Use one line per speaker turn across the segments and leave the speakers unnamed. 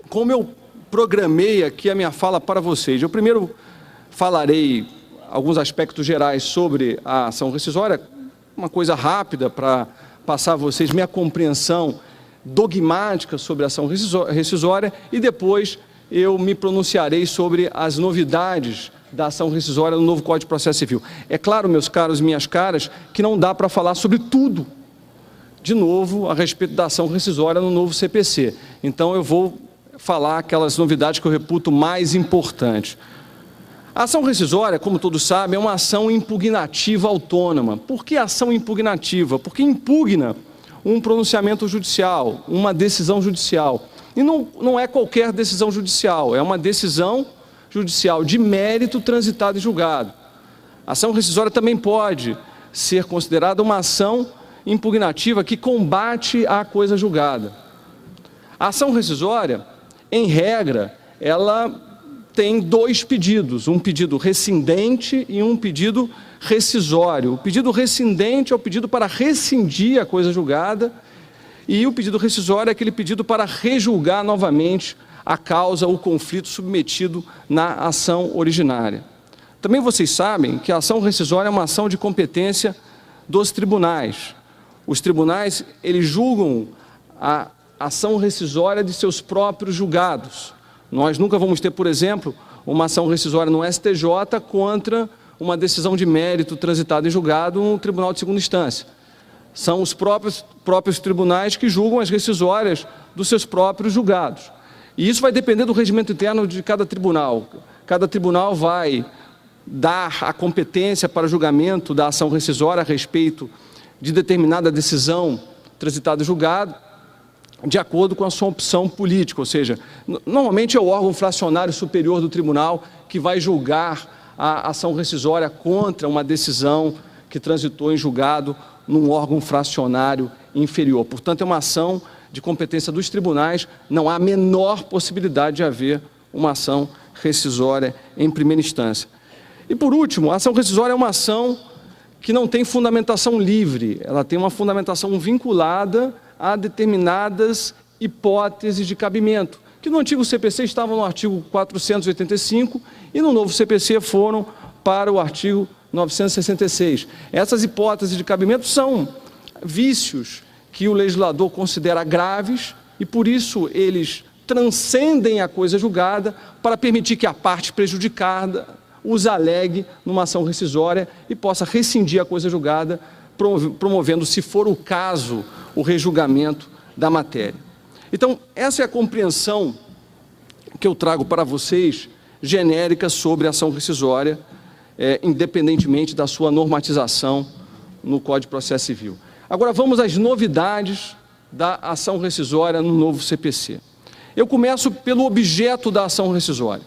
como eu programei aqui a minha fala para vocês. Eu primeiro falarei alguns aspectos gerais sobre a ação rescisória, uma coisa rápida para passar a vocês minha compreensão dogmática sobre a ação rescisória e depois eu me pronunciarei sobre as novidades da ação rescisória no novo Código de Processo Civil. É claro, meus caros e minhas caras, que não dá para falar sobre tudo, de novo, a respeito da ação rescisória no novo CPC. Então, eu vou falar aquelas novidades que eu reputo mais importantes. A ação rescisória, como todos sabem, é uma ação impugnativa autônoma. Por que ação impugnativa? Porque impugna um pronunciamento judicial, uma decisão judicial. E não é qualquer decisão judicial, é uma decisão judicial de mérito transitada em julgado. A ação rescisória também pode ser considerada uma ação impugnativa que combate a coisa julgada. A ação rescisória, em regra, ela tem dois pedidos, um pedido rescindente e um pedido rescisório. O pedido rescindente é o pedido para rescindir a coisa julgada e o pedido rescisório é aquele pedido para rejulgar novamente a causa, o conflito submetido na ação originária. Também vocês sabem que a ação rescisória é uma ação de competência dos tribunais. Os tribunais, eles julgam a ação rescisória de seus próprios julgados. Nós nunca vamos ter, por exemplo, uma ação rescisória no STJ contra uma decisão de mérito transitada em julgado no Tribunal de Segunda Instância. São os próprios tribunais que julgam as rescisórias dos seus próprios julgados. E isso vai depender do regimento interno de cada tribunal. Cada tribunal vai dar a competência para julgamento da ação rescisória a respeito de determinada decisão transitada em julgado, de acordo com a sua opção política, ou seja, normalmente é o órgão fracionário superior do tribunal que vai julgar a ação rescisória contra uma decisão que transitou em julgado num órgão fracionário inferior. Portanto, é uma ação de competência dos tribunais, não há a menor possibilidade de haver uma ação rescisória em primeira instância. E, por último, a ação rescisória é uma ação que não tem fundamentação livre, ela tem uma fundamentação vinculada a determinadas hipóteses de cabimento, que no antigo CPC estavam no artigo 485 e no novo CPC foram para o artigo 966. Essas hipóteses de cabimento são vícios que o legislador considera graves e, por isso, eles transcendem a coisa julgada para permitir que a parte prejudicada os alegue numa ação rescisória e possa rescindir a coisa julgada, promovendo, se for o caso, o rejulgamento da matéria. Então, essa é a compreensão que eu trago para vocês, genérica, sobre a ação rescisória, independentemente da sua normatização no Código de Processo Civil. Agora, vamos às novidades da ação rescisória no novo CPC. Eu começo pelo objeto da ação rescisória.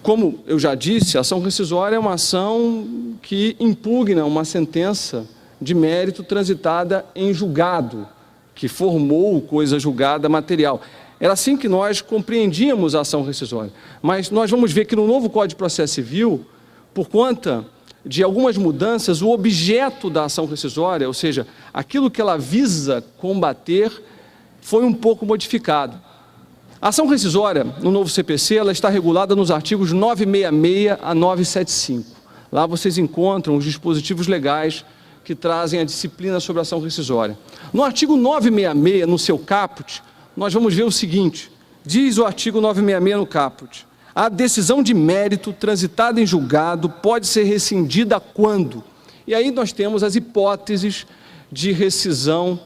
Como eu já disse, a ação rescisória é uma ação que impugna uma sentença de mérito transitada em julgado, que formou coisa julgada material. Era assim que nós compreendíamos a ação rescisória. Mas nós vamos ver que no novo Código de Processo Civil, por conta de algumas mudanças, o objeto da ação rescisória, ou seja, aquilo que ela visa combater, foi um pouco modificado. A ação rescisória, no novo CPC, ela está regulada nos artigos 966 a 975. Lá vocês encontram os dispositivos legais que trazem a disciplina sobre a ação rescisória. No artigo 966, no seu caput, nós vamos ver o seguinte, diz o artigo 966 no caput: a decisão de mérito transitada em julgado pode ser rescindida quando? E aí nós temos as hipóteses de rescisão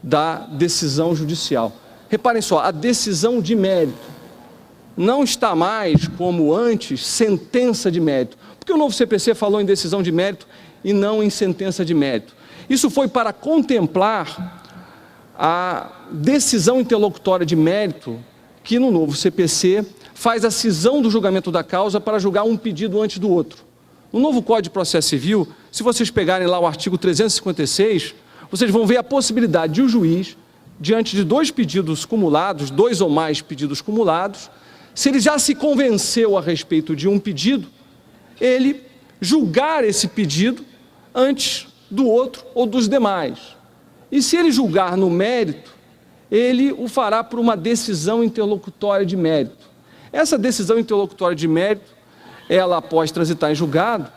da decisão judicial. Reparem só, a decisão de mérito não está mais, como antes, sentença de mérito. Porque o novo CPC falou em decisão de mérito e não em sentença de mérito. Isso foi para contemplar a decisão interlocutória de mérito que no novo CPC faz a cisão do julgamento da causa para julgar um pedido antes do outro. No novo Código de Processo Civil, se vocês pegarem lá o artigo 356, vocês vão ver a possibilidade de o juiz, diante de dois pedidos cumulados, dois ou mais pedidos cumulados, se ele já se convenceu a respeito de um pedido, ele julgar esse pedido antes do outro ou dos demais. E se ele julgar no mérito, ele o fará por uma decisão interlocutória de mérito. Essa decisão interlocutória de mérito, ela, após transitar em julgado,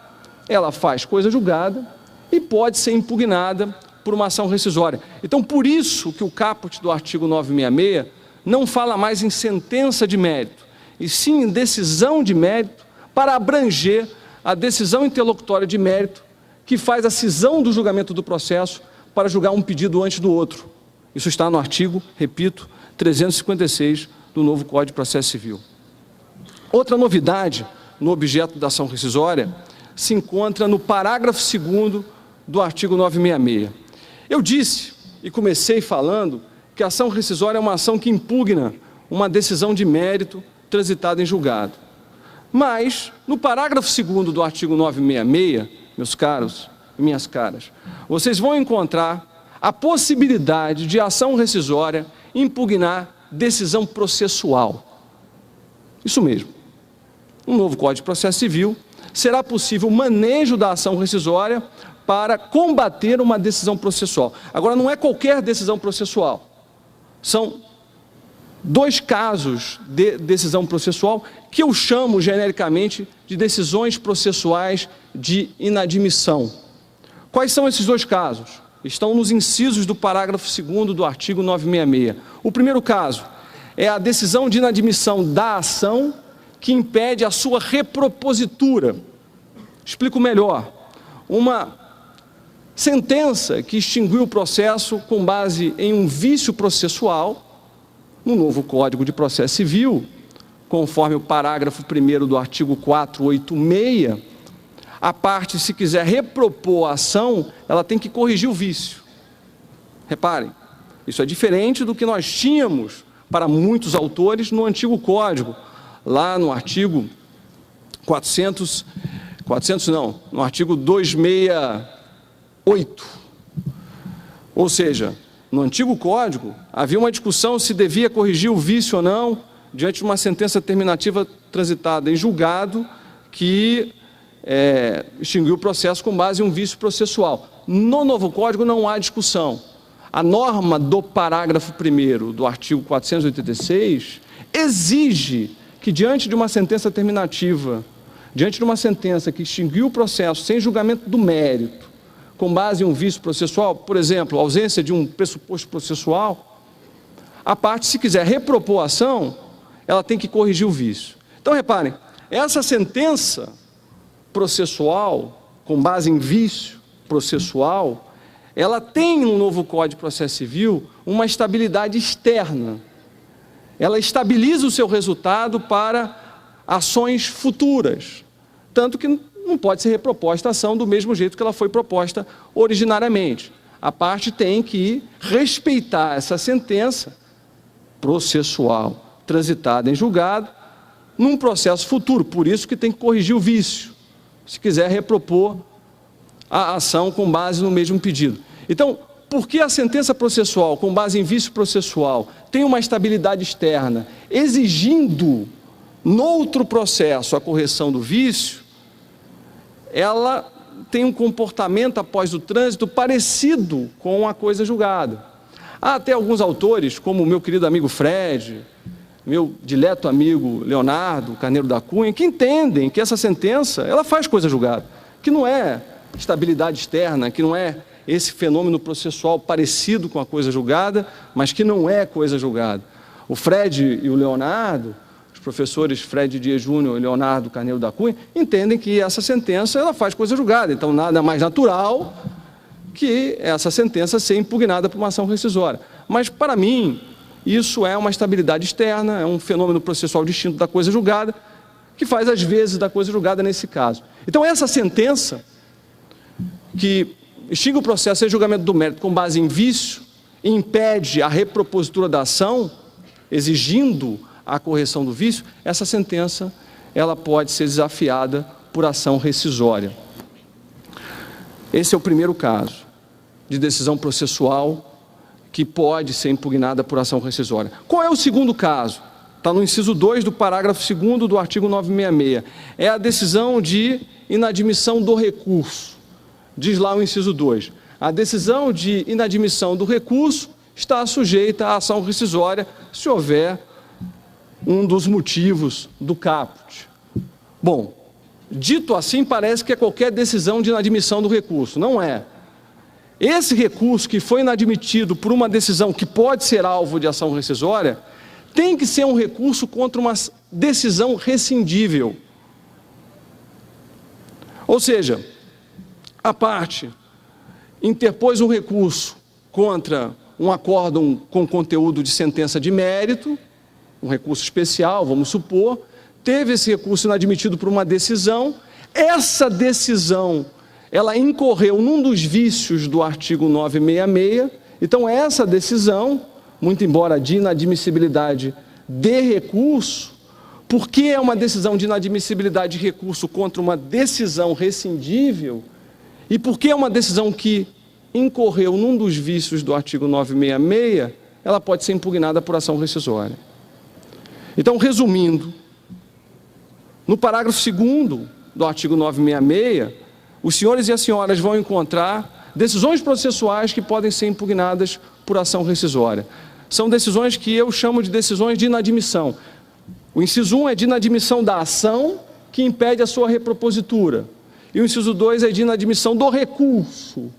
ela faz coisa julgada e pode ser impugnada por uma ação rescisória. Então, por isso que o caput do artigo 966 não fala mais em sentença de mérito, e sim em decisão de mérito, para abranger a decisão interlocutória de mérito, que faz a cisão do julgamento do processo para julgar um pedido antes do outro. Isso está no artigo, repito, 356 do novo Código de Processo Civil. Outra novidade no objeto da ação rescisória se encontra no parágrafo 2º do artigo 966. Eu disse, e comecei falando, que a ação rescisória é uma ação que impugna uma decisão de mérito transitada em julgado. Mas, no parágrafo 2º do artigo 966, meus caros e minhas caras, vocês vão encontrar a possibilidade de ação rescisória impugnar decisão processual. Isso mesmo. No novo Código de Processo Civil, será possível o manejo da ação rescisória para combater uma decisão processual. Agora, não é qualquer decisão processual. São 2 casos de decisão processual que eu chamo genericamente de decisões processuais de inadmissão. Quais são esses 2 casos? Estão nos incisos do parágrafo 2º do artigo 966. O primeiro caso é a decisão de inadmissão da ação que impede a sua repropositura. Explico melhor. Uma sentença que extinguiu o processo com base em um vício processual, no novo Código de Processo Civil, conforme o parágrafo 1º do artigo 486, a parte, se quiser repropor a ação, ela tem que corrigir o vício. Reparem, isso é diferente do que nós tínhamos para muitos autores no antigo Código, lá no artigo no artigo 268. Ou seja, no antigo Código, havia uma discussão se devia corrigir o vício ou não, diante de uma sentença terminativa transitada em julgado, que extinguiu o processo com base em um vício processual. No novo Código não há discussão. A norma do parágrafo 1º do artigo 486 exige que, diante de uma sentença terminativa, diante de uma sentença que extinguiu o processo sem julgamento do mérito, com base em um vício processual, por exemplo, ausência de um pressuposto processual, a parte, se quiser repropor a ação, ela tem que corrigir o vício. Então, reparem, essa sentença processual, com base em vício processual, ela tem no novo Código de Processo Civil uma estabilidade externa. Ela estabiliza o seu resultado para ações futuras, tanto que não pode ser reproposta a ação do mesmo jeito que ela foi proposta originariamente. A parte tem que respeitar essa sentença processual transitada em julgado num processo futuro, por isso que tem que corrigir o vício, se quiser repropor a ação com base no mesmo pedido. Então, por que a sentença processual, com base em vício processual, tem uma estabilidade externa, exigindo, noutro processo, a correção do vício, ela tem um comportamento após o trânsito parecido com a coisa julgada. Há até alguns autores, como o meu querido amigo Fred, meu dileto amigo Leonardo Carneiro da Cunha, que entendem que essa sentença, ela faz coisa julgada, que não é estabilidade externa, que não é esse fenômeno processual parecido com a coisa julgada, mas que não é coisa julgada. O Fred e o Leonardo, os professores Fred Dias Júnior e Leonardo Carneiro da Cunha, entendem que essa sentença ela faz coisa julgada, então nada mais natural que essa sentença ser impugnada por uma ação rescisória. Mas, para mim, isso é uma estabilidade externa, é um fenômeno processual distinto da coisa julgada, que faz, às vezes, da coisa julgada nesse caso. Então, essa sentença, que extingue o processo sem julgamento do mérito com base em vício, e impede a repropositura da ação, exigindo a correção do vício, essa sentença ela pode ser desafiada por ação rescisória. Esse é o primeiro caso de decisão processual que pode ser impugnada por ação rescisória. Qual é o segundo caso? Está no inciso 2 do parágrafo 2º do artigo 966. É a decisão de inadmissão do recurso. Diz lá o inciso 2. A decisão de inadmissão do recurso está sujeita à ação rescisória se houver um dos motivos do caput. Bom, dito assim, parece que é qualquer decisão de inadmissão do recurso. Não é. Esse recurso que foi inadmitido por uma decisão que pode ser alvo de ação rescisória, tem que ser um recurso contra uma decisão rescindível. Ou seja, a parte interpôs um recurso contra um acórdão com conteúdo de sentença de mérito, um recurso especial, vamos supor, teve esse recurso inadmitido por uma decisão, essa decisão, ela incorreu num dos vícios do artigo 966, então essa decisão, muito embora de inadmissibilidade de recurso, porque é uma decisão de inadmissibilidade de recurso contra uma decisão rescindível, e porque é uma decisão que incorreu num dos vícios do artigo 966, ela pode ser impugnada por ação rescisória. Então, resumindo, no parágrafo 2º do artigo 966, os senhores e as senhoras vão encontrar decisões processuais que podem ser impugnadas por ação rescisória. São decisões que eu chamo de decisões de inadmissão. O inciso 1 é de inadmissão da ação que impede a sua repropositura. E o inciso 2 é de inadmissão do recurso,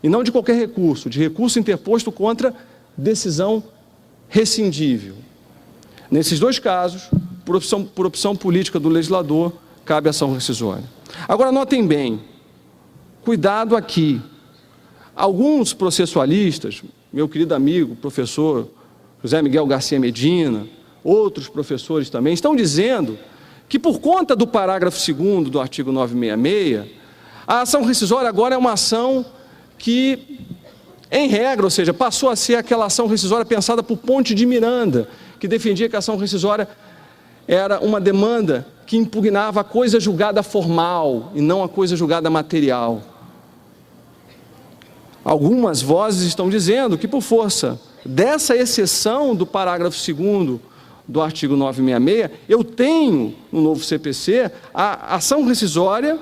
e não de qualquer recurso, de recurso interposto contra decisão rescindível. Nesses dois casos, por opção política do legislador, cabe ação rescisória. Agora, notem bem, cuidado aqui. Alguns processualistas, meu querido amigo, professor José Miguel Garcia Medina, outros professores também, estão dizendo que por conta do parágrafo 2º do artigo 966, a ação rescisória agora é uma ação que, em regra, ou seja, passou a ser aquela ação rescisória pensada por Ponte de Miranda, que defendia que a ação rescisória era uma demanda que impugnava a coisa julgada formal e não a coisa julgada material. Algumas vozes estão dizendo que, por força dessa exceção do parágrafo 2º do artigo 966, eu tenho, no novo CPC, a ação rescisória,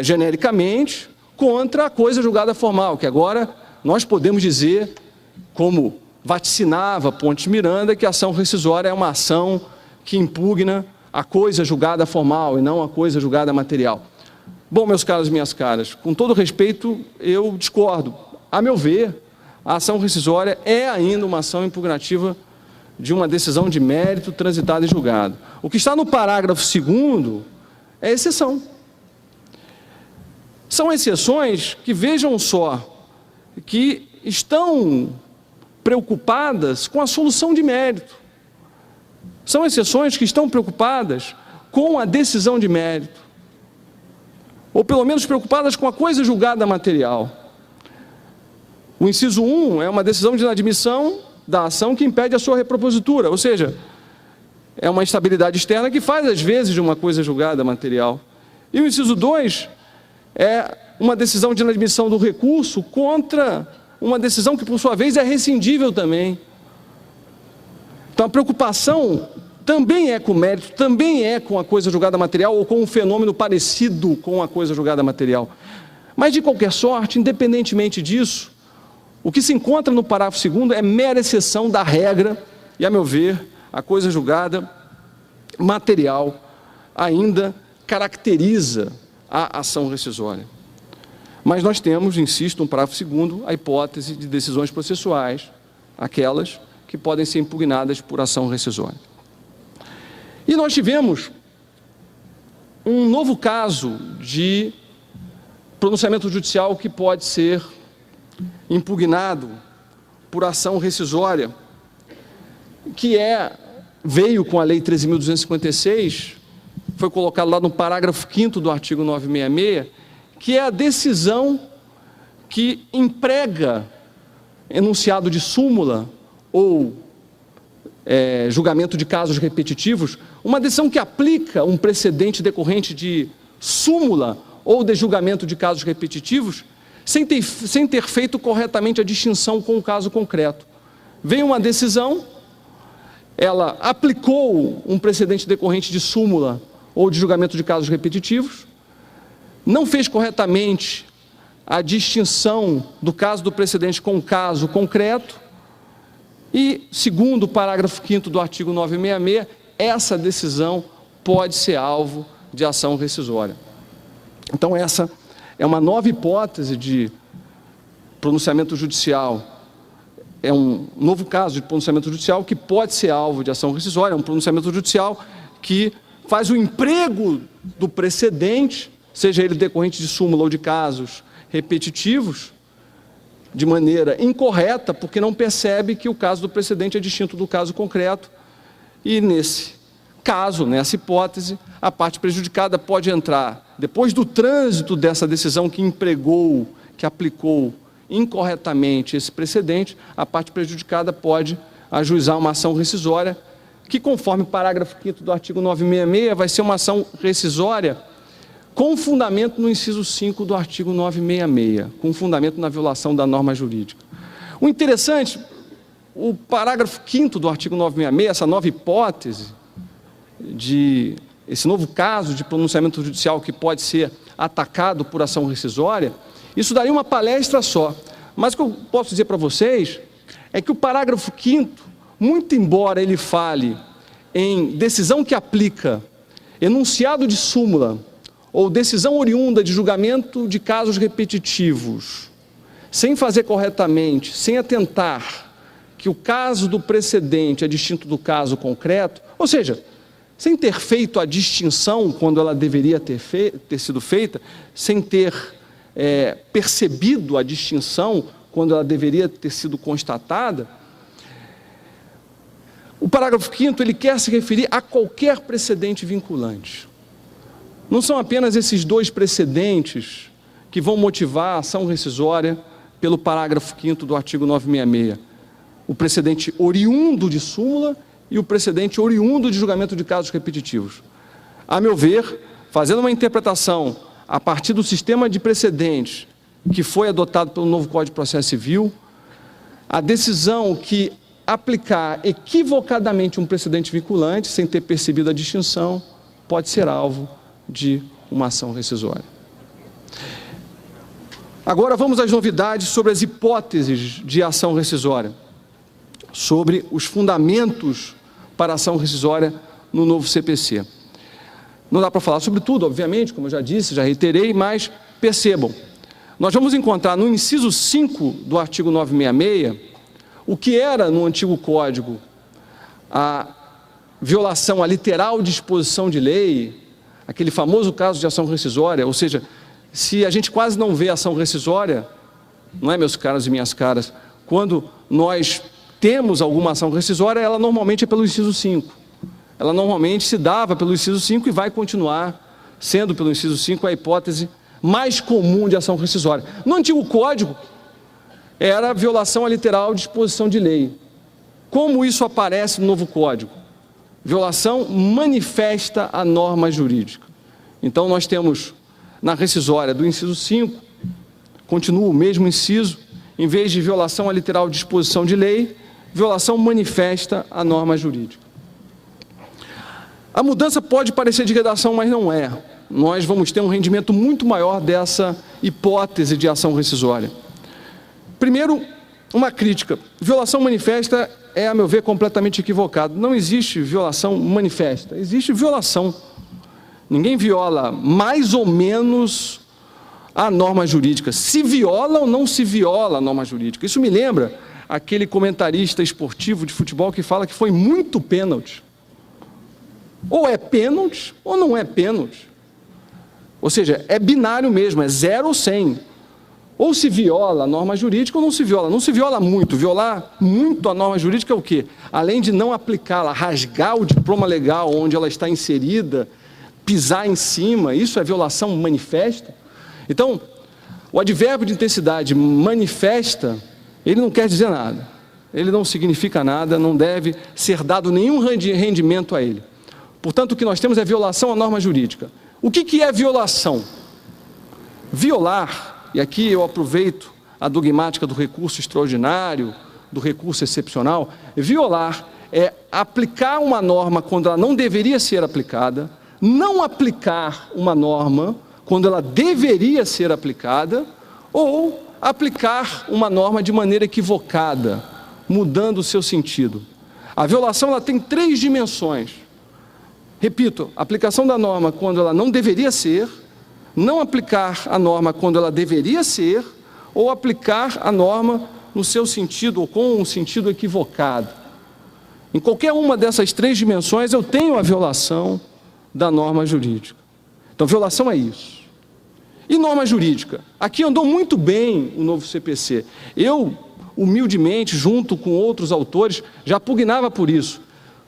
genericamente, contra a coisa julgada formal, que agora nós podemos dizer, como vaticinava Ponte Miranda, que a ação rescisória é uma ação que impugna a coisa julgada formal e não a coisa julgada material. Bom, meus caros e minhas caras, com todo respeito, eu discordo. A meu ver, a ação rescisória é ainda uma ação impugnativa de uma decisão de mérito transitada e julgada. O que está no parágrafo 2º é exceção. São exceções que, vejam só, que estão preocupadas com a solução de mérito. São exceções que estão preocupadas com a decisão de mérito, ou pelo menos preocupadas com a coisa julgada material. O inciso 1 é uma decisão de inadmissão da ação que impede a sua repropositura, ou seja, é uma instabilidade externa que faz, às vezes, de uma coisa julgada material. E o inciso 2 é uma decisão de inadmissão do recurso contra uma decisão que, por sua vez, é rescindível também. Então, a preocupação também é com o mérito, também é com a coisa julgada material ou com um fenômeno parecido com a coisa julgada material. Mas, de qualquer sorte, independentemente disso, o que se encontra no parágrafo 2º é mera exceção da regra e, a meu ver, a coisa julgada material ainda caracteriza a ação rescisória. Mas nós temos, insisto, no parágrafo 2º, a hipótese de decisões processuais, aquelas que podem ser impugnadas por ação rescisória. E nós tivemos um novo caso de pronunciamento judicial que pode ser impugnado por ação rescisória, que veio com a Lei 13.256, foi colocado lá no parágrafo 5º do artigo 966, que é a decisão que emprega enunciado de súmula ou julgamento de casos repetitivos, uma decisão que aplica um precedente decorrente de súmula ou de julgamento de casos repetitivos, sem ter feito corretamente a distinção com o caso concreto. Veio uma decisão, ela aplicou um precedente decorrente de súmula ou de julgamento de casos repetitivos, não fez corretamente a distinção do caso do precedente com o caso concreto, E, segundo o parágrafo 5º do artigo 966, essa decisão pode ser alvo de ação rescisória. Então, essa é uma nova hipótese de pronunciamento judicial, é um novo caso de pronunciamento judicial que pode ser alvo de ação rescisória, é um pronunciamento judicial que faz o emprego do precedente, seja ele decorrente de súmula ou de casos repetitivos, de maneira incorreta, porque não percebe que o caso do precedente é distinto do caso concreto, e nesse caso, nessa hipótese, a parte prejudicada pode entrar, depois do trânsito dessa decisão que empregou, que aplicou incorretamente esse precedente, a parte prejudicada pode ajuizar uma ação rescisória, que conforme o parágrafo 5º do artigo 966, vai ser uma ação rescisória com fundamento no inciso 5 do artigo 966, com fundamento na violação da norma jurídica. O interessante, o parágrafo 5º do artigo 966, essa nova hipótese, esse novo caso de pronunciamento judicial que pode ser atacado por ação rescisória, isso daria uma palestra só. Mas o que eu posso dizer para vocês é que o parágrafo 5º, muito embora ele fale em decisão que aplica, enunciado de súmula, ou decisão oriunda de julgamento de casos repetitivos, sem fazer corretamente, sem atentar que o caso do precedente é distinto do caso concreto, ou seja, sem ter feito a distinção quando ela deveria ter sido feita, sem ter percebido a distinção quando ela deveria ter sido constatada, o parágrafo 5º ele quer se referir a qualquer precedente vinculante. Não são apenas esses dois precedentes que vão motivar a ação rescisória pelo parágrafo 5º do artigo 966. O precedente oriundo de súmula e o precedente oriundo de julgamento de casos repetitivos. A meu ver, fazendo uma interpretação a partir do sistema de precedentes que foi adotado pelo novo Código de Processo Civil, a decisão que aplicar equivocadamente um precedente vinculante, sem ter percebido a distinção, pode ser alvo de uma ação rescisória. Agora vamos às novidades sobre as hipóteses de ação rescisória, sobre os fundamentos para a ação rescisória no novo CPC. Não dá para falar sobre tudo, obviamente, como eu já disse, já reiterei, mas percebam, nós vamos encontrar no inciso 5 do artigo 966, o que era no antigo Código a violação à literal disposição de lei, aquele famoso caso de ação rescisória, ou seja, se a gente quase não vê ação rescisória, não é, meus caros e minhas caras, quando nós temos alguma ação rescisória, ela normalmente é pelo inciso 5. Ela normalmente se dava pelo inciso 5 e vai continuar sendo pelo inciso 5 a hipótese mais comum de ação rescisória. No antigo Código, era a violação à literal disposição de lei. Como isso aparece no novo Código? Violação manifesta a norma jurídica. Então, nós temos na rescisória do inciso 5, continua o mesmo inciso, em vez de violação à literal disposição de lei, violação manifesta a norma jurídica. A mudança pode parecer de redação, mas não é. Nós vamos ter um rendimento muito maior dessa hipótese de ação rescisória. Primeiro, uma crítica. Violação manifesta é, a meu ver, completamente equivocado. Não existe violação manifesta, existe violação. Ninguém viola mais ou menos a norma jurídica. Se viola ou não se viola a norma jurídica. Isso me lembra aquele comentarista esportivo de futebol que fala que foi muito pênalti. Ou é pênalti ou não é pênalti. Ou seja, é binário mesmo, é 0 ou 100. Ou se viola a norma jurídica ou não se viola. Não se viola muito. Violar muito a norma jurídica é o quê? Além de não aplicá-la, rasgar o diploma legal onde ela está inserida, pisar em cima, isso é violação manifesta. Então, o advérbio de intensidade manifesta, ele não quer dizer nada. Ele não significa nada, não deve ser dado nenhum rendimento a ele. Portanto, o que nós temos é violação à norma jurídica. O que é violação? Violar, e aqui eu aproveito a dogmática do recurso extraordinário, do recurso excepcional, violar é aplicar uma norma quando ela não deveria ser aplicada, não aplicar uma norma quando ela deveria ser aplicada, ou aplicar uma norma de maneira equivocada, mudando o seu sentido. A violação ela tem 3 dimensões. Repito, aplicação da norma quando ela não deveria ser, não aplicar a norma quando ela deveria ser, ou aplicar a norma no seu sentido ou com um sentido equivocado. Em qualquer uma dessas 3 dimensões eu tenho a violação da norma jurídica. Então, violação é isso. E norma jurídica? Aqui andou muito bem o novo CPC. Eu, humildemente, junto com outros autores, já pugnava por isso.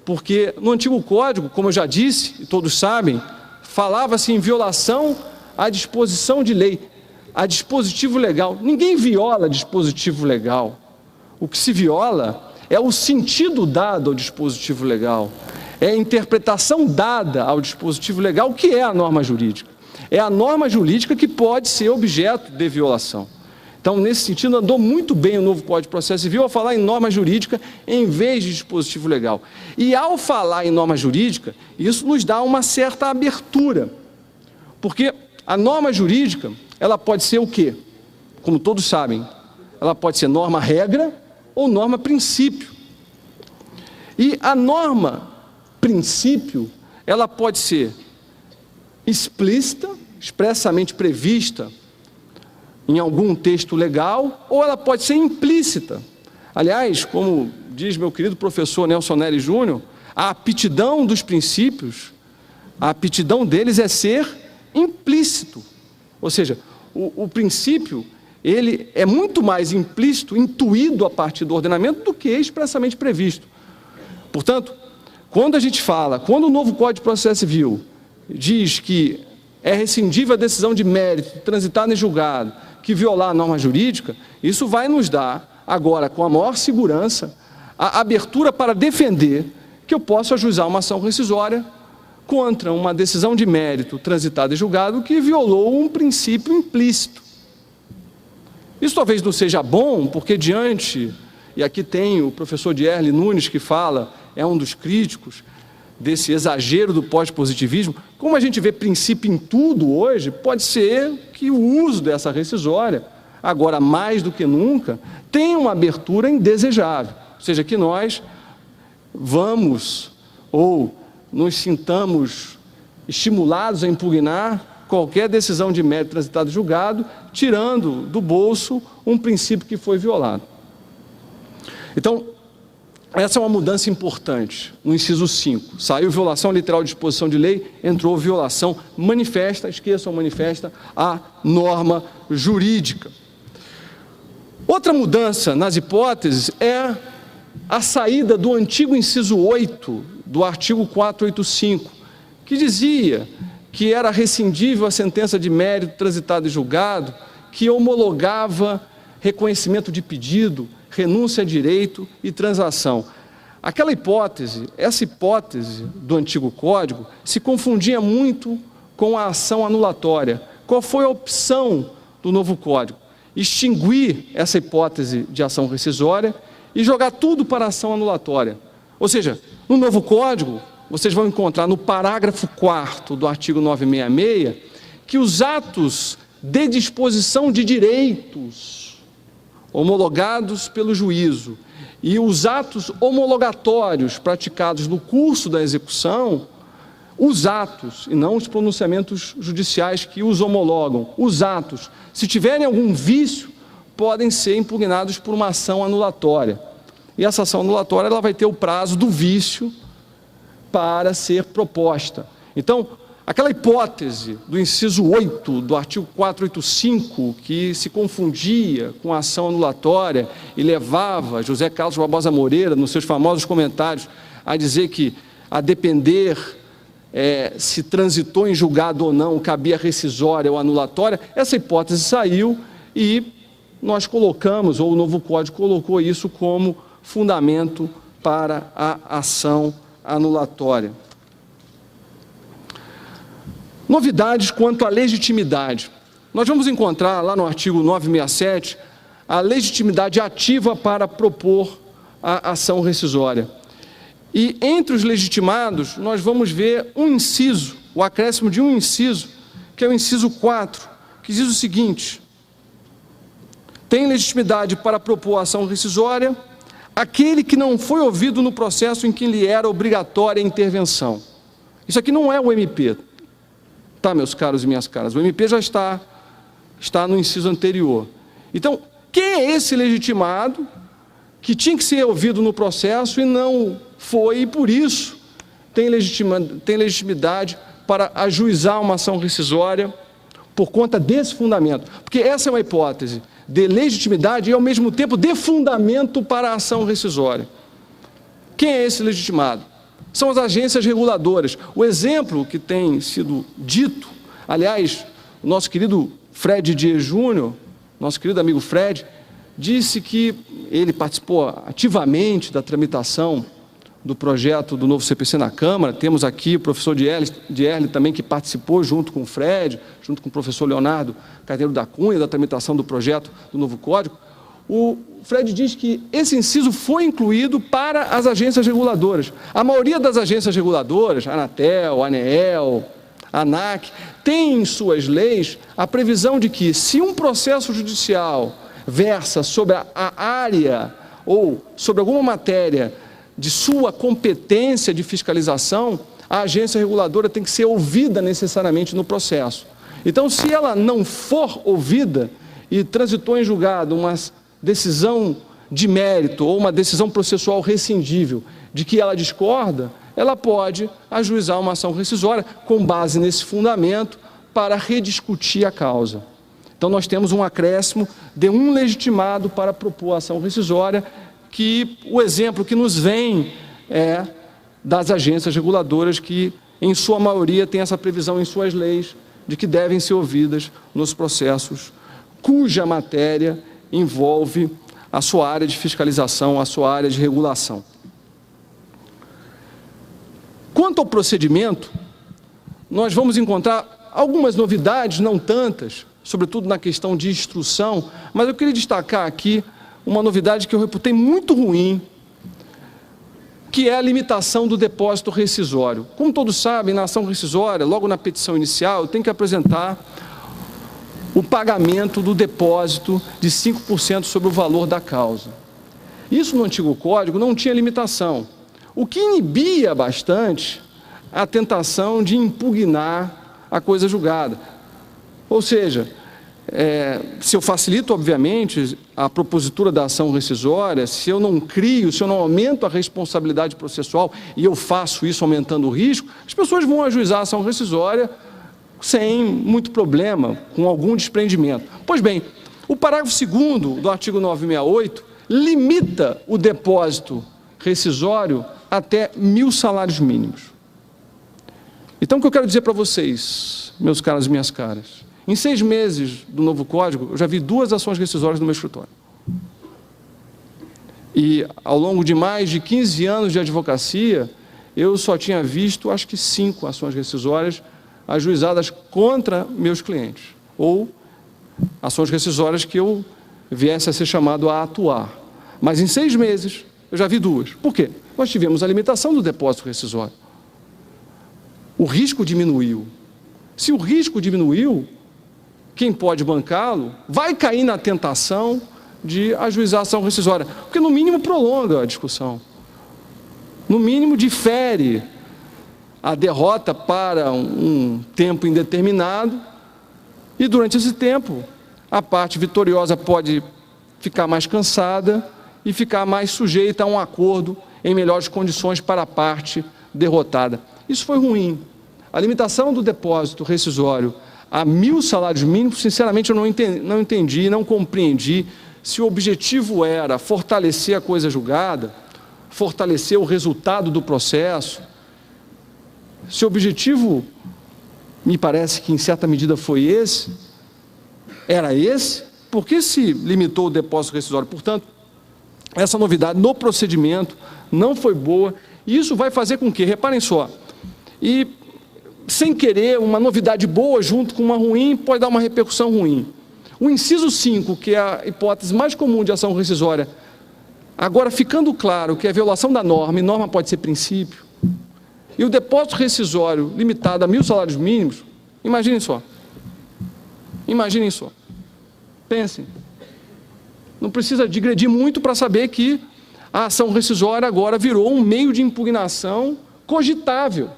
Porque no antigo código, como eu já disse, e todos sabem, falava-se em violação à disposição de lei, a dispositivo legal. Ninguém viola dispositivo legal. O que se viola é o sentido dado ao dispositivo legal, é a interpretação dada ao dispositivo legal, que é a norma jurídica. É a norma jurídica que pode ser objeto de violação. Então, nesse sentido, andou muito bem o novo Código de Processo Civil ao falar em norma jurídica em vez de dispositivo legal. E ao falar em norma jurídica, isso nos dá uma certa abertura, porque a norma jurídica, ela pode ser o quê? Como todos sabem, ela pode ser norma regra ou norma princípio. E a norma princípio, ela pode ser explícita, expressamente prevista em algum texto legal, ou ela pode ser implícita. Aliás, como diz meu querido professor Nelson Nery Júnior, a aptidão dos princípios, a aptidão deles é ser implícito. Ou seja, o princípio, ele é muito mais implícito, intuído a partir do ordenamento do que expressamente previsto. Portanto, quando a gente fala, quando o novo Código de Processo Civil diz que é rescindível a decisão de mérito transitada em julgado que violar a norma jurídica, isso vai nos dar, agora, com a maior segurança, a abertura para defender que eu posso ajuizar uma ação rescisória contra uma decisão de mérito transitada em julgado que violou um princípio implícito. Isso talvez não seja bom, porque diante, e aqui tem o professor Dierle Nunes que fala, é um dos críticos desse exagero do pós-positivismo, como a gente vê princípio em tudo hoje, pode ser que o uso dessa rescisória, agora mais do que nunca, tenha uma abertura indesejável, ou seja, que nós vamos ou nos sintamos estimulados a impugnar qualquer decisão de mérito transitada em julgado, tirando do bolso um princípio que foi violado. Então, essa é uma mudança importante. No inciso 5, saiu violação literal de disposição de lei, entrou violação manifesta, esqueçam manifesta, à norma jurídica. Outra mudança nas hipóteses é a saída do antigo inciso 8 do artigo 485, que dizia que era rescindível a sentença de mérito transitada em julgado, que homologava reconhecimento de pedido, renúncia a direito e transação. Aquela hipótese, essa hipótese do antigo código, se confundia muito com a ação anulatória. Qual foi a opção do novo código? Extinguir essa hipótese de ação rescisória e jogar tudo para a ação anulatória. Ou seja, no novo código, vocês vão encontrar no parágrafo 4º do artigo 966, que os atos de disposição de direitos homologados pelo juízo e os atos homologatórios praticados no curso da execução, os atos, e não os pronunciamentos judiciais que os homologam, os atos, se tiverem algum vício, podem ser impugnados por uma ação anulatória. E essa ação anulatória ela vai ter o prazo do vício para ser proposta. Então, aquela hipótese do inciso 8 do artigo 485, que se confundia com a ação anulatória e levava José Carlos Barbosa Moreira, nos seus famosos comentários, a dizer que, a depender se transitou em julgado ou não, cabia rescisória ou anulatória, essa hipótese saiu e nós colocamos, ou o novo código colocou isso como fundamento para a ação anulatória. Novidades quanto à legitimidade. Nós vamos encontrar lá no artigo 967 a legitimidade ativa para propor a ação rescisória. E entre os legitimados, nós vamos ver um inciso, o acréscimo de um inciso, que é o inciso 4, que diz o seguinte: tem legitimidade para propor a ação rescisória aquele que não foi ouvido no processo em que lhe era obrigatória a intervenção. Isso aqui não é o MP, tá, meus caros e minhas caras? O MP já está no inciso anterior. Então, quem é esse legitimado que tinha que ser ouvido no processo e não foi, e por isso tem legitimidade para ajuizar uma ação rescisória por conta desse fundamento? Porque essa é uma hipótese de legitimidade e, ao mesmo tempo, de fundamento para a ação rescisória. Quem é esse legitimado? São as agências reguladoras. O exemplo que tem sido dito, aliás, o nosso querido Fred Dias Júnior, nosso querido amigo Fred, disse que ele participou ativamente da tramitação do projeto do novo CPC na Câmara. Temos aqui o professor Dierle também, que participou junto com o Fred, junto com o professor Leonardo Carneiro da Cunha, da tramitação do projeto do novo Código. O Fred diz que esse inciso foi incluído para as agências reguladoras. A maioria das agências reguladoras, a Anatel, a ANEEL, a ANAC, tem em suas leis a previsão de que, se um processo judicial versa sobre a área ou sobre alguma matéria de sua competência de fiscalização, a agência reguladora tem que ser ouvida necessariamente no processo. Então, se ela não for ouvida e transitou em julgado uma decisão de mérito ou uma decisão processual rescindível de que ela discorda, ela pode ajuizar uma ação rescisória com base nesse fundamento para rediscutir a causa. Então, nós temos um acréscimo de um legitimado para propor a ação rescisória, que o exemplo que nos vem é das agências reguladoras que, em sua maioria, têm essa previsão em suas leis de que devem ser ouvidas nos processos cuja matéria envolve a sua área de fiscalização, a sua área de regulação. Quanto ao procedimento, nós vamos encontrar algumas novidades, não tantas, sobretudo na questão de instrução, mas eu queria destacar aqui uma novidade que eu reputei muito ruim, que é a limitação do depósito rescisório. Como todos sabem, na ação rescisória, logo na petição inicial, eu tenho que apresentar o pagamento do depósito de 5% sobre o valor da causa. Isso no antigo Código não tinha limitação, o que inibia bastante a tentação de impugnar a coisa julgada. Ou seja, se eu facilito, obviamente, a propositura da ação rescisória, se eu não crio, se eu não aumento a responsabilidade processual, e eu faço isso aumentando o risco, as pessoas vão ajuizar a ação rescisória sem muito problema, com algum desprendimento. Pois bem, o parágrafo 2º do artigo 968 limita o depósito rescisório até 1.000 salários mínimos. Então, o que eu quero dizer para vocês, meus caros e minhas caras, em 6 meses do novo Código, eu já vi 2 ações rescisórias no meu escritório. E, ao longo de mais de 15 anos de advocacia, eu só tinha visto, acho que 5 ações rescisórias ajuizadas contra meus clientes, ou ações rescisórias que eu viesse a ser chamado a atuar. Mas, em 6 meses, eu já vi 2. Por quê? Nós tivemos a limitação do depósito rescisório. O risco diminuiu. Se o risco diminuiu, quem pode bancá-lo vai cair na tentação de ajuizar a ação rescisória, porque no mínimo prolonga a discussão, no mínimo difere a derrota para um tempo indeterminado, e durante esse tempo a parte vitoriosa pode ficar mais cansada e ficar mais sujeita a um acordo em melhores condições para a parte derrotada. Isso foi ruim. A limitação do depósito rescisório a 1.000 salários mínimos, sinceramente, eu não entendi, não compreendi se o objetivo era fortalecer a coisa julgada, fortalecer o resultado do processo. Se o objetivo, me parece que em certa medida foi esse, era esse, por que se limitou o depósito rescisório? Portanto, essa novidade no procedimento não foi boa, e isso vai fazer com que, reparem só, e sem querer, uma novidade boa junto com uma ruim pode dar uma repercussão ruim. O inciso 5, que é a hipótese mais comum de ação rescisória, agora ficando claro que é violação da norma, e norma pode ser princípio, e o depósito rescisório limitado a 1.000 salários mínimos, imaginem só, pensem, não precisa digredir muito para saber que a ação rescisória agora virou um meio de impugnação cogitável.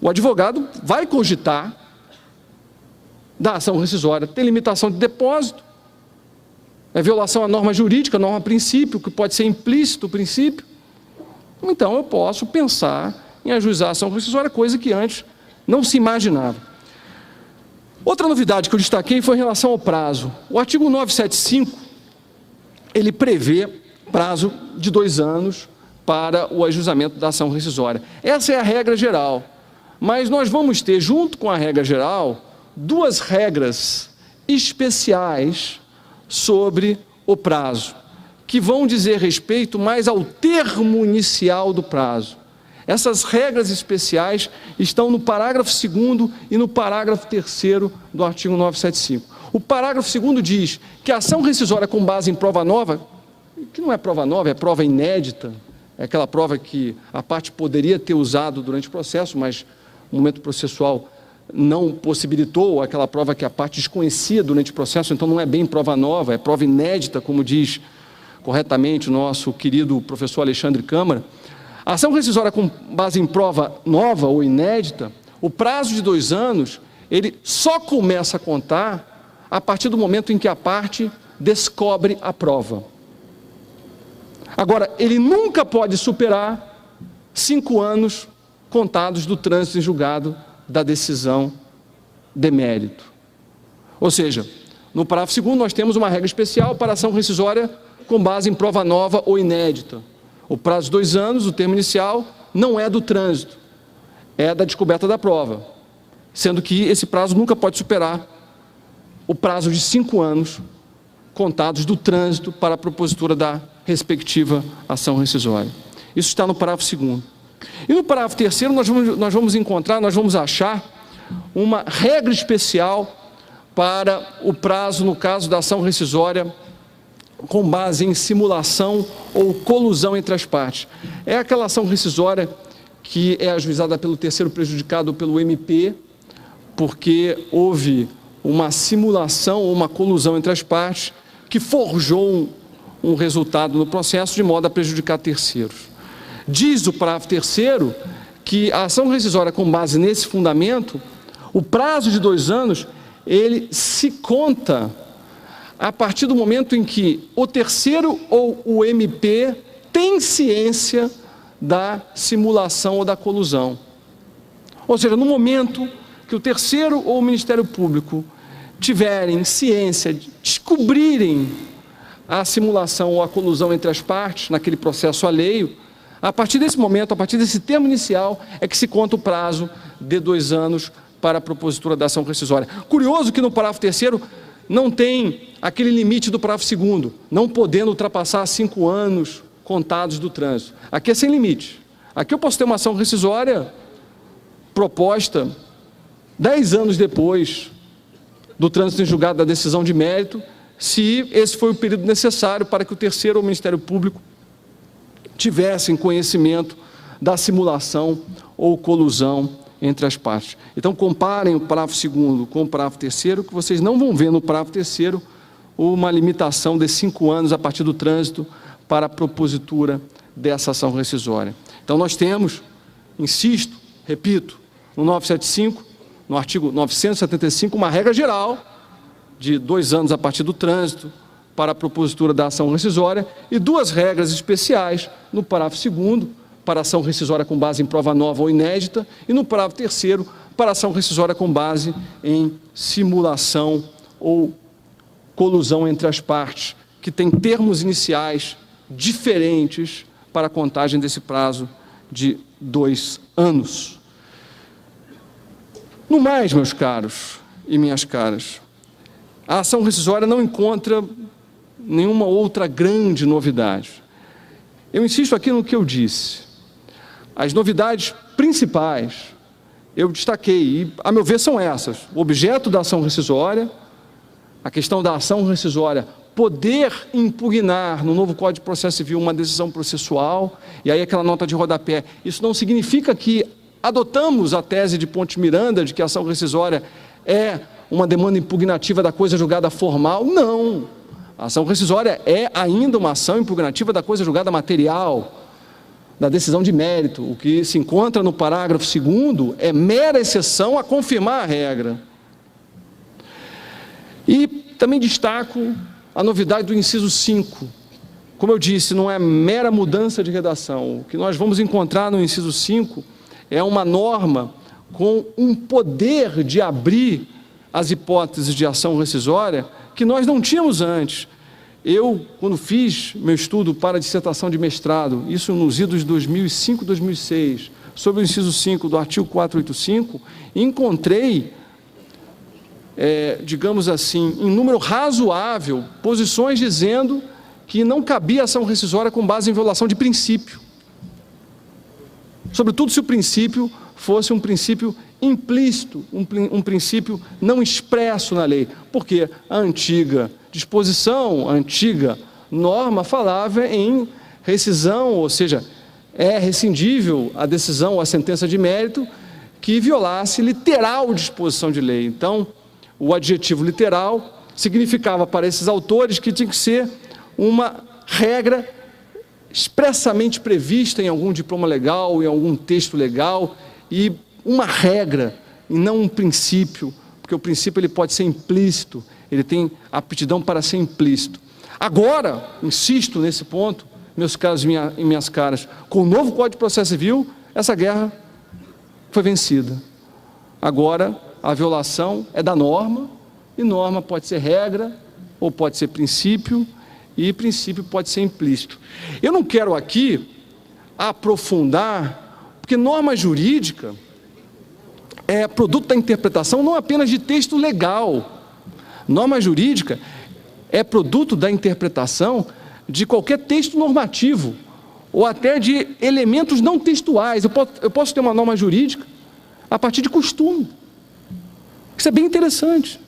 O advogado vai cogitar da ação rescisória. Tem limitação de depósito, é violação à norma jurídica, norma princípio, que pode ser implícito o princípio. Então eu posso pensar em ajuizar a ação rescisória, coisa que antes não se imaginava. Outra novidade que eu destaquei foi em relação ao prazo. O artigo 975, ele prevê prazo de 2 anos para o ajuizamento da ação rescisória. Essa é a regra geral, mas nós vamos ter, junto com a regra geral, 2 regras especiais sobre o prazo, que vão dizer respeito mais ao termo inicial do prazo. Essas regras especiais estão no parágrafo 2º e no parágrafo 3º do artigo 975. O parágrafo 2º diz que a ação rescisória com base em prova nova, que não é prova nova, é prova inédita, é aquela prova que a parte poderia ter usado durante o processo, mas o momento processual não possibilitou, aquela prova que a parte desconhecia durante o processo, então não é bem prova nova, é prova inédita, como diz corretamente o nosso querido professor Alexandre Câmara. A ação rescisória com base em prova nova ou inédita, o prazo de 2 anos, ele só começa a contar a partir do momento em que a parte descobre a prova. Agora, ele nunca pode superar 5 anos contados do trânsito em julgado da decisão de mérito. Ou seja, no parágrafo 2º nós temos uma regra especial para ação rescisória com base em prova nova ou inédita. O prazo de 2 anos, o termo inicial, não é do trânsito, é da descoberta da prova, sendo que esse prazo nunca pode superar o prazo de 5 anos contados do trânsito para a propositura da respectiva ação rescisória. Isso está no parágrafo 2º. E no parágrafo 3º nós vamos achar uma regra especial para o prazo no caso da ação rescisória com base em simulação ou colusão entre as partes. É aquela ação rescisória que é ajuizada pelo terceiro prejudicado ou pelo MP, porque houve uma simulação ou uma colusão entre as partes que forjou um resultado no processo de modo a prejudicar terceiros. Diz o parágrafo 3º que a ação rescisória com base nesse fundamento, o prazo de 2 anos, ele se conta a partir do momento em que o terceiro ou o MP tem ciência da simulação ou da colusão. Ou seja, no momento que o terceiro ou o Ministério Público tiverem ciência, descobrirem a simulação ou a colusão entre as partes naquele processo alheio, a partir desse momento, a partir desse termo inicial, é que se conta o prazo de 2 anos para a propositura da ação rescisória. Curioso que no parágrafo 3º não tem aquele limite do parágrafo 2º, não podendo ultrapassar 5 anos contados do trânsito. Aqui é sem limite. Aqui eu posso ter uma ação rescisória proposta 10 anos depois do trânsito em julgado da decisão de mérito, se esse foi o período necessário para que o terceiro ou o Ministério Público tivessem conhecimento da simulação ou colusão entre as partes. Então, comparem o parágrafo 2º com o parágrafo 3º, que vocês não vão ver no parágrafo 3º uma limitação de 5 anos a partir do trânsito para a propositura dessa ação rescisória. Então, nós temos, insisto, repito, no 975, no artigo 975, uma regra geral de 2 anos a partir do trânsito para a propositura da ação rescisória e 2 regras especiais no parágrafo 2º para ação rescisória com base em prova nova ou inédita e no parágrafo 3º para ação rescisória com base em simulação ou colusão entre as partes, que tem termos iniciais diferentes para a contagem desse prazo de 2 anos. No mais, meus caros e minhas caras, a ação rescisória não encontra nenhuma outra grande novidade. Eu insisto aqui no que eu disse. As novidades principais, eu destaquei, e, a meu ver, são essas. O objeto da ação rescisória, a questão da ação rescisória poder impugnar no novo Código de Processo Civil uma decisão processual, e aí aquela nota de rodapé. Isso não significa que adotamos a tese de Pontes Miranda de que a ação rescisória é uma demanda impugnativa da coisa julgada formal, não. A ação rescisória é ainda uma ação impugnativa da coisa julgada material, da decisão de mérito. O que se encontra no parágrafo 2º é mera exceção a confirmar a regra. E também destaco a novidade do inciso 5. Como eu disse, não é mera mudança de redação. O que nós vamos encontrar no inciso 5 é uma norma com um poder de abrir as hipóteses de ação rescisória que nós não tínhamos antes. Eu, quando fiz meu estudo para a dissertação de mestrado, isso nos idos de 2005 e 2006, sobre o inciso 5 do artigo 485, encontrei, digamos assim, em número razoável, posições dizendo que não cabia ação rescisória com base em violação de princípio. Sobretudo se o princípio fosse um princípio implícito, um princípio não expresso na lei, porque a antiga disposição, a antiga norma falava em rescisão, ou seja, é rescindível a decisão ou a sentença de mérito que violasse literal disposição de lei. Então, o adjetivo literal significava para esses autores que tinha que ser uma regra expressamente prevista em algum diploma legal, em algum texto legal, e uma regra, e não um princípio, porque o princípio ele pode ser implícito, ele tem aptidão para ser implícito. Agora, insisto nesse ponto, meus caros e minhas caras, com o novo Código de Processo Civil, essa guerra foi vencida. Agora, a violação é da norma, e norma pode ser regra, ou pode ser princípio, e princípio pode ser implícito. Eu não quero aqui aprofundar, porque norma jurídica é produto da interpretação não apenas de texto legal. Norma jurídica é produto da interpretação de qualquer texto normativo, ou até de elementos não textuais. Eu posso ter uma norma jurídica a partir de costume. Isso é bem interessante.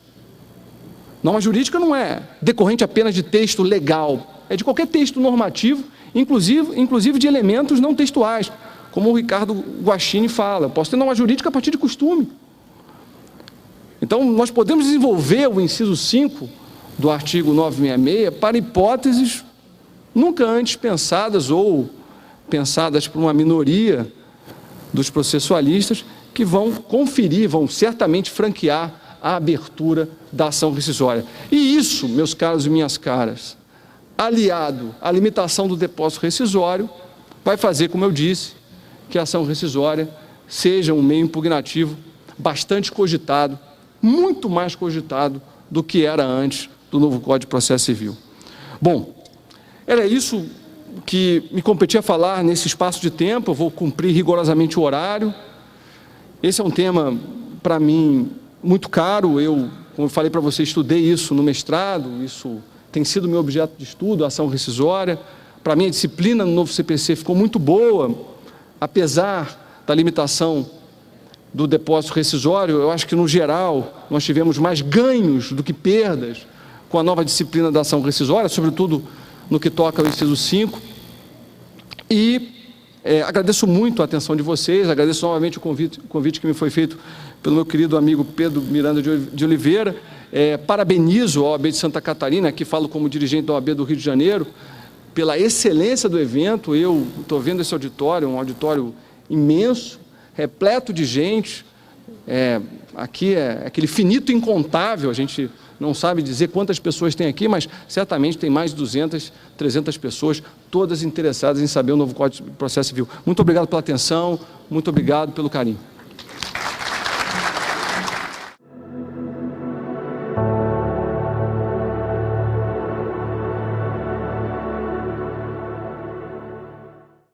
Norma jurídica não é decorrente apenas de texto legal, é de qualquer texto normativo, inclusive de elementos não textuais, como o Ricardo Guaxinim fala. Eu posso ter norma jurídica a partir de costume. Então, nós podemos desenvolver o inciso 5 do artigo 966 para hipóteses nunca antes pensadas ou pensadas por uma minoria dos processualistas que vão conferir, vão certamente franquear a abertura da ação rescisória. E isso, meus caros e minhas caras, aliado à limitação do depósito rescisório, vai fazer, como eu disse, que a ação rescisória seja um meio impugnativo bastante cogitado, muito mais cogitado do que era antes do novo Código de Processo Civil. Bom, era isso que me competia falar nesse espaço de tempo. Eu vou cumprir rigorosamente o horário. Esse é um tema, para mim, muito caro. Eu, como eu falei para você, estudei isso no mestrado, isso tem sido meu objeto de estudo, a ação rescisória. Para mim, a disciplina no novo CPC ficou muito boa, apesar da limitação do depósito rescisório. Eu acho que, no geral, nós tivemos mais ganhos do que perdas com a nova disciplina da ação rescisória, sobretudo no que toca ao inciso 5. E agradeço muito a atenção de vocês, agradeço novamente o convite que me foi feito pelo meu querido amigo Pedro Miranda de Oliveira. Parabenizo a OAB de Santa Catarina, que falo como dirigente da OAB do Rio de Janeiro, pela excelência do evento. Eu estou vendo esse auditório, um auditório imenso, repleto de gente. Aqui é aquele finito incontável, a gente não sabe dizer quantas pessoas tem aqui, mas certamente tem mais de 200, 300 pessoas, todas interessadas em saber o novo Código de Processo Civil. Muito obrigado pela atenção, muito obrigado pelo carinho.